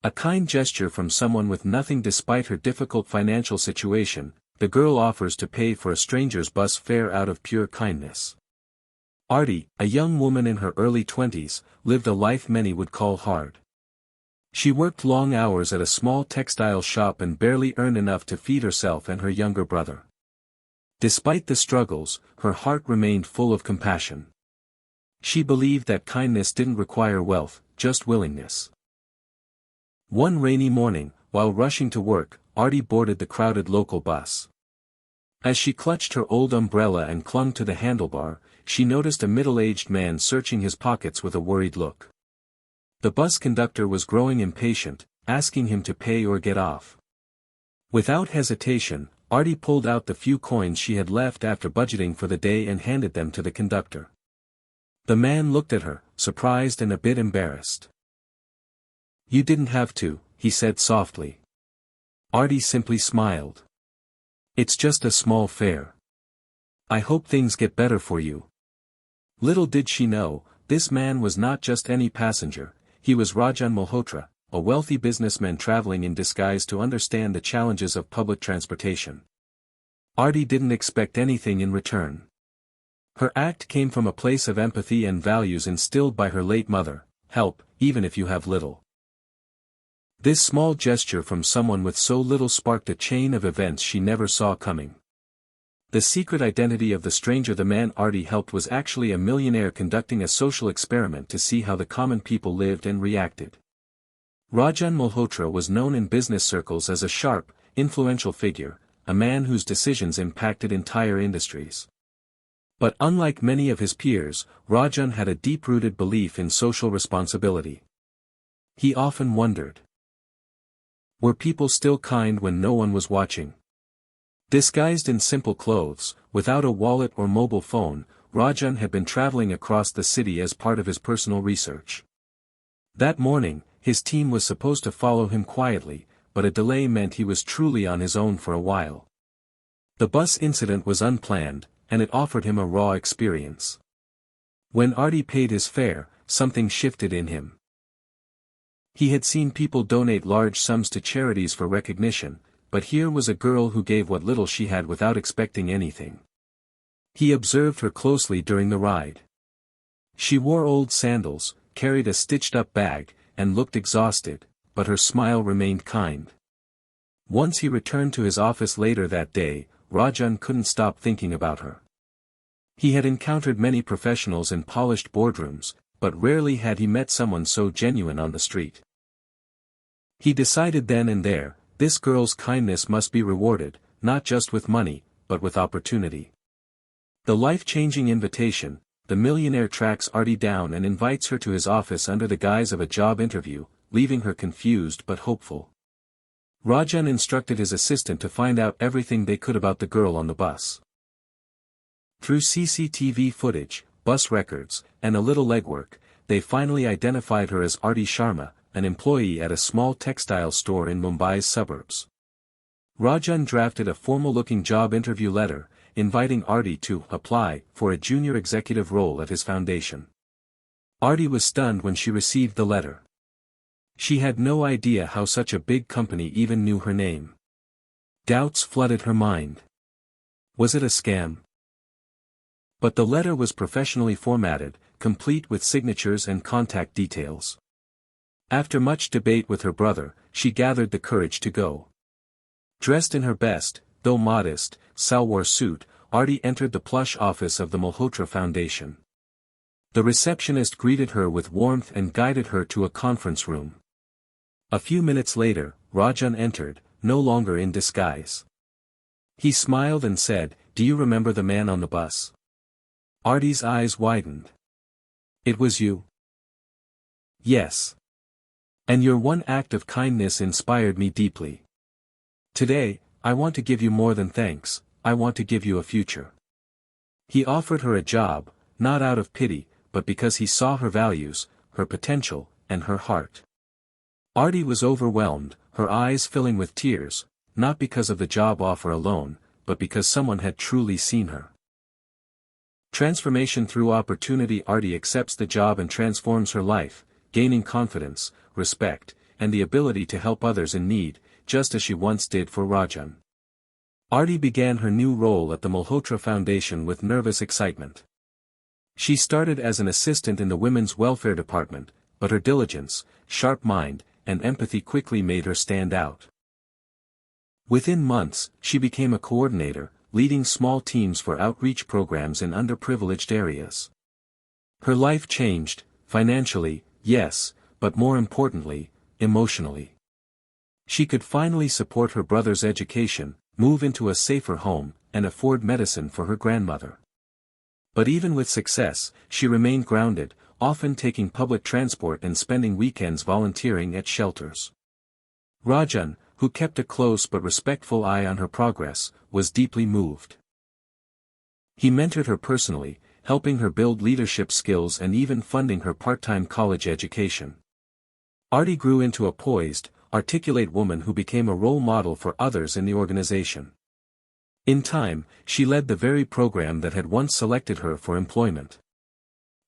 A kind gesture from someone with nothing despite her difficult financial situation, the girl offers to pay for a stranger's bus fare out of pure kindness. Artie, a young woman in her early 20s, lived a life many would call hard. She worked long hours at a small textile shop and barely earned enough to feed herself and her younger brother. Despite the struggles, her heart remained full of compassion. She believed that kindness didn't require wealth, just willingness. One rainy morning, while rushing to work, Artie boarded the crowded local bus. As she clutched her old umbrella and clung to the handlebar, she noticed a middle-aged man searching his pockets with a worried look. The bus conductor was growing impatient, asking him to pay or get off. Without hesitation, Artie pulled out the few coins she had left after budgeting for the day and handed them to the conductor. The man looked at her, surprised and a bit embarrassed. "You didn't have to," he said softly. Artie simply smiled. "It's just a small fare. I hope things get better for you." Little did she know, this man was not just any passenger, he was Rajan Malhotra, a wealthy businessman traveling in disguise to understand the challenges of public transportation. Artie didn't expect anything in return. Her act came from a place of empathy and values instilled by her late mother: help, even if you have little. This small gesture from someone with so little sparked a chain of events she never saw coming. The secret identity of the stranger the man Artie helped was actually a millionaire conducting a social experiment to see how the common people lived and reacted. Rajan Malhotra was known in business circles as a sharp, influential figure, a man whose decisions impacted entire industries. But unlike many of his peers, Rajan had a deep-rooted belief in social responsibility. He often wondered, were people still kind when no one was watching? Disguised in simple clothes, without a wallet or mobile phone, Rajan had been traveling across the city as part of his personal research. That morning, his team was supposed to follow him quietly, but a delay meant he was truly on his own for a while. The bus incident was unplanned, and it offered him a raw experience. When Artie paid his fare, something shifted in him. He had seen people donate large sums to charities for recognition, but here was a girl who gave what little she had without expecting anything. He observed her closely during the ride. She wore old sandals, carried a stitched-up bag, and looked exhausted, but her smile remained kind. Once he returned to his office later that day, Rajan couldn't stop thinking about her. He had encountered many professionals in polished boardrooms, but rarely had he met someone so genuine on the street. He decided then and there, this girl's kindness must be rewarded, not just with money, but with opportunity. The life-changing invitation, the millionaire tracks Artie down and invites her to his office under the guise of a job interview, leaving her confused but hopeful. Rajan instructed his assistant to find out everything they could about the girl on the bus. Through CCTV footage, bus records, and a little legwork, they finally identified her as Artie Sharma, an employee at a small textile store in Mumbai's suburbs. Rajan drafted a formal-looking job interview letter, inviting Artie to apply for a junior executive role at his foundation. Artie was stunned when she received the letter. She had no idea how such a big company even knew her name. Doubts flooded her mind. Was it a scam? But the letter was professionally formatted, complete with signatures and contact details. After much debate with her brother, she gathered the courage to go. Dressed in her best, though modest, salwar suit, Artie entered the plush office of the Malhotra Foundation. The receptionist greeted her with warmth and guided her to a conference room. A few minutes later, Rajan entered, no longer in disguise. He smiled and said, "Do you remember the man on the bus?" Artie's eyes widened. "It was you?" "Yes. And your one act of kindness inspired me deeply. Today, I want to give you more than thanks, I want to give you a future." He offered her a job, not out of pity, but because he saw her values, her potential, and her heart. Artie was overwhelmed, her eyes filling with tears, not because of the job offer alone, but because someone had truly seen her. Transformation through opportunity. Artie accepts the job and transforms her life, gaining confidence, respect, and the ability to help others in need, just as she once did for Rajan. Arti began her new role at the Malhotra Foundation with nervous excitement. She started as an assistant in the Women's Welfare Department, but her diligence, sharp mind, and empathy quickly made her stand out. Within months, she became a coordinator, leading small teams for outreach programs in underprivileged areas. Her life changed, financially, yes, but more importantly, emotionally. She could finally support her brother's education, move into a safer home, and afford medicine for her grandmother. But even with success, she remained grounded, often taking public transport and spending weekends volunteering at shelters. Rajan, who kept a close but respectful eye on her progress, was deeply moved. He mentored her personally, helping her build leadership skills and even funding her part-time college education. Arti grew into a poised, articulate woman who became a role model for others in the organization. In time, she led the very program that had once selected her for employment.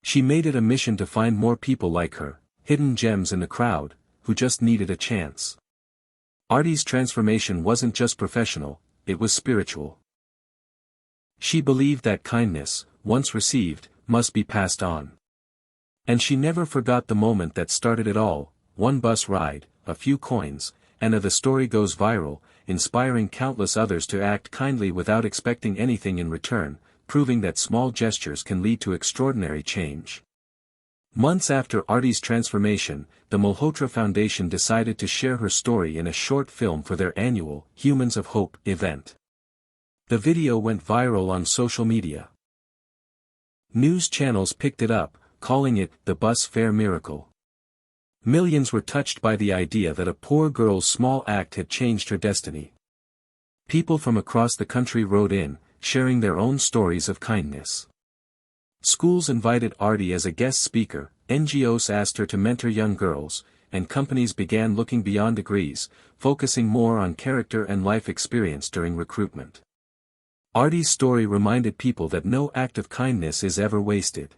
She made it a mission to find more people like her, hidden gems in the crowd, who just needed a chance. Arti's transformation wasn't just professional, it was spiritual. She believed that kindness, once received, must be passed on. And she never forgot the moment that started it all: one bus ride, a few coins, and the story goes viral, inspiring countless others to act kindly without expecting anything in return, proving that small gestures can lead to extraordinary change. Months after Arti's transformation, the Malhotra Foundation decided to share her story in a short film for their annual Humans of Hope event. The video went viral on social media. News channels picked it up, calling it the bus fare miracle. Millions were touched by the idea that a poor girl's small act had changed her destiny. People from across the country wrote in, sharing their own stories of kindness. Schools invited Arti as a guest speaker, NGOs asked her to mentor young girls, and companies began looking beyond degrees, focusing more on character and life experience during recruitment. Arti's story reminded people that no act of kindness is ever wasted.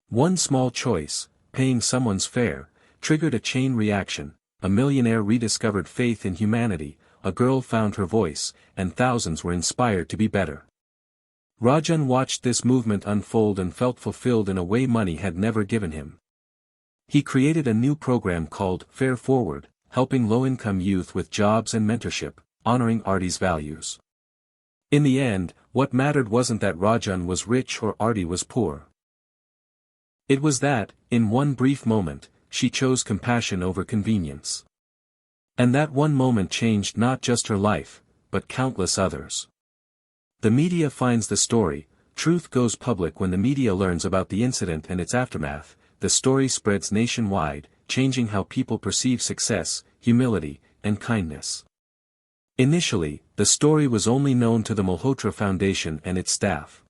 One small choice, paying someone's fare, triggered a chain reaction. A millionaire rediscovered faith in humanity, a girl found her voice, and thousands were inspired to be better. Rajan watched this movement unfold and felt fulfilled in a way money had never given him. He created a new program called Fare Forward, helping low-income youth with jobs and mentorship, honoring Arti's values. In the end, what mattered wasn't that Rajan was rich or Arti was poor. It was that, in one brief moment, she chose compassion over convenience. And that one moment changed not just her life, but countless others. The media finds the story, truth goes public when the media learns about the incident and its aftermath, the story spreads nationwide, changing how people perceive success, humility, and kindness. Initially, the story was only known to the Malhotra Foundation and its staff.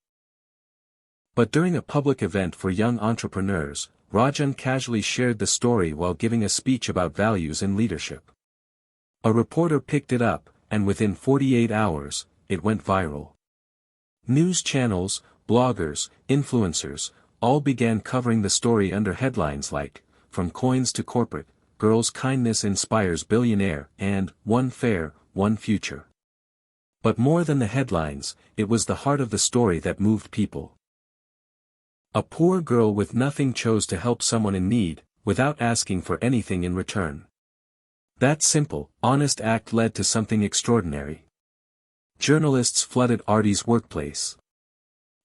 But during a public event for young entrepreneurs, Rajan casually shared the story while giving a speech about values and leadership. A reporter picked it up, and within 48 hours, it went viral. News channels, bloggers, influencers, all began covering the story under headlines like, "From Coins to Corporate, Girls' Kindness Inspires Billionaire," and "One Fare, One Future." But more than the headlines, it was the heart of the story that moved people. A poor girl with nothing chose to help someone in need, without asking for anything in return. That simple, honest act led to something extraordinary. Journalists flooded Arti's workplace.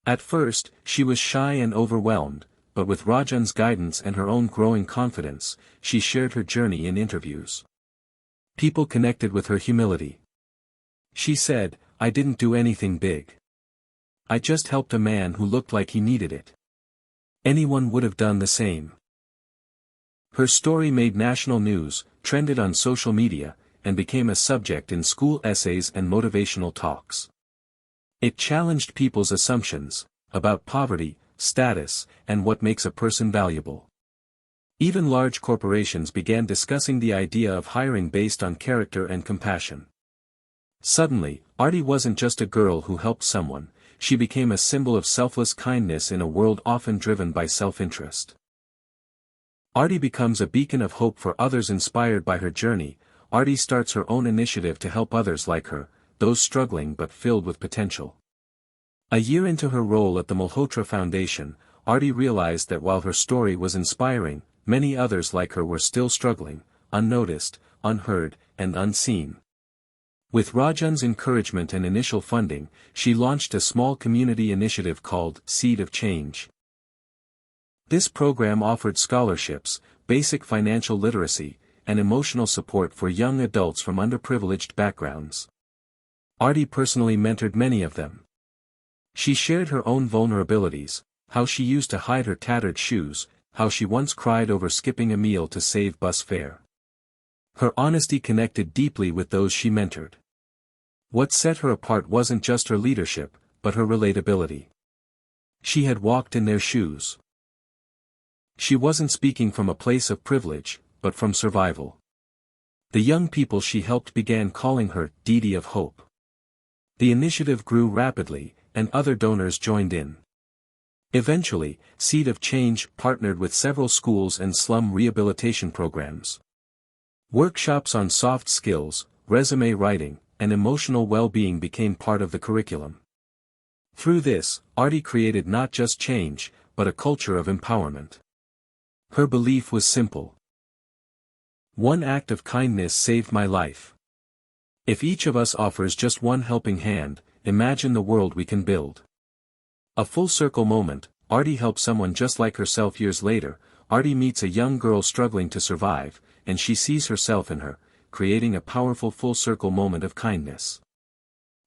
At first, she was shy and overwhelmed, but with Rajan's guidance and her own growing confidence, she shared her journey in interviews. People connected with her humility. She said, "I didn't do anything big. I just helped a man who looked like he needed it. Anyone would have done the same." Her story made national news, trended on social media, and became a subject in school essays and motivational talks. It challenged people's assumptions about poverty, status, and what makes a person valuable. Even large corporations began discussing the idea of hiring based on character and compassion. Suddenly, Arti wasn't just a girl who helped someone, she became a symbol of selfless kindness in a world often driven by self-interest. Artie becomes a beacon of hope for others inspired by her journey. Artie starts her own initiative to help others like her, those struggling but filled with potential. A year into her role at the Malhotra Foundation, Artie realized that while her story was inspiring, many others like her were still struggling, unnoticed, unheard, and unseen. With Rajan's encouragement and initial funding, she launched a small community initiative called Seed of Change. This program offered scholarships, basic financial literacy, and emotional support for young adults from underprivileged backgrounds. Artie personally mentored many of them. She shared her own vulnerabilities, how she used to hide her tattered shoes, how she once cried over skipping a meal to save bus fare. Her honesty connected deeply with those she mentored. What set her apart wasn't just her leadership, but her relatability. She had walked in their shoes. She wasn't speaking from a place of privilege, but from survival. The young people she helped began calling her Didi of Hope. The initiative grew rapidly, and other donors joined in. Eventually, Seed of Change partnered with several schools and slum rehabilitation programs. Workshops on soft skills, resume writing, and emotional well-being became part of the curriculum. Through this, Artie created not just change, but a culture of empowerment. Her belief was simple. One act of kindness saved my life. If each of us offers just one helping hand, imagine the world we can build. A full-circle moment, Artie helps someone just like herself years later. Artie meets a young girl struggling to survive, and she sees herself in her, creating a powerful full-circle moment of kindness.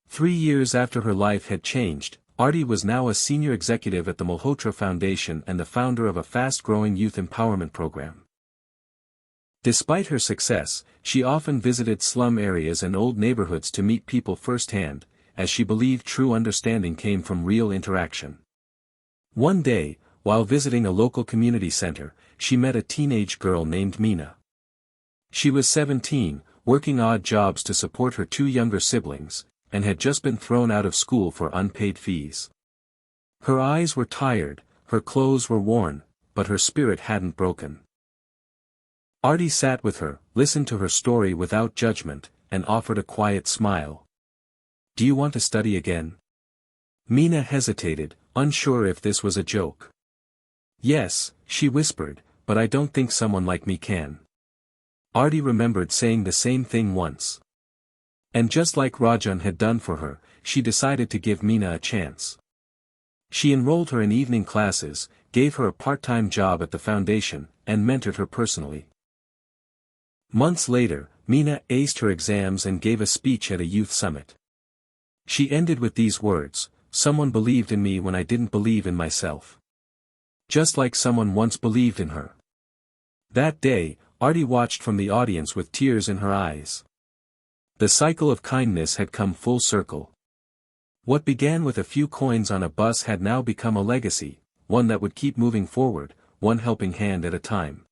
3 years after her life had changed, Artie was now a senior executive at the Malhotra Foundation and the founder of a fast-growing youth empowerment program. Despite her success, she often visited slum areas and old neighborhoods to meet people firsthand, as she believed true understanding came from real interaction. One day, while visiting a local community center, she met a teenage girl named Mina. She was 17, working odd jobs to support her 2 younger siblings, and had just been thrown out of school for unpaid fees. Her eyes were tired, her clothes were worn, but her spirit hadn't broken. Artie sat with her, listened to her story without judgment, and offered a quiet smile. "Do you want to study again?" Mina hesitated, unsure if this was a joke. "Yes," she whispered, "but I don't think someone like me can." Artie remembered saying the same thing once. And just like Rajan had done for her, she decided to give Mina a chance. She enrolled her in evening classes, gave her a part-time job at the foundation, and mentored her personally. Months later, Mina aced her exams and gave a speech at a youth summit. She ended with these words, "Someone believed in me when I didn't believe in myself." Just like someone once believed in her. That day, Artie watched from the audience with tears in her eyes. The cycle of kindness had come full circle. What began with a few coins on a bus had now become a legacy, one that would keep moving forward, one helping hand at a time.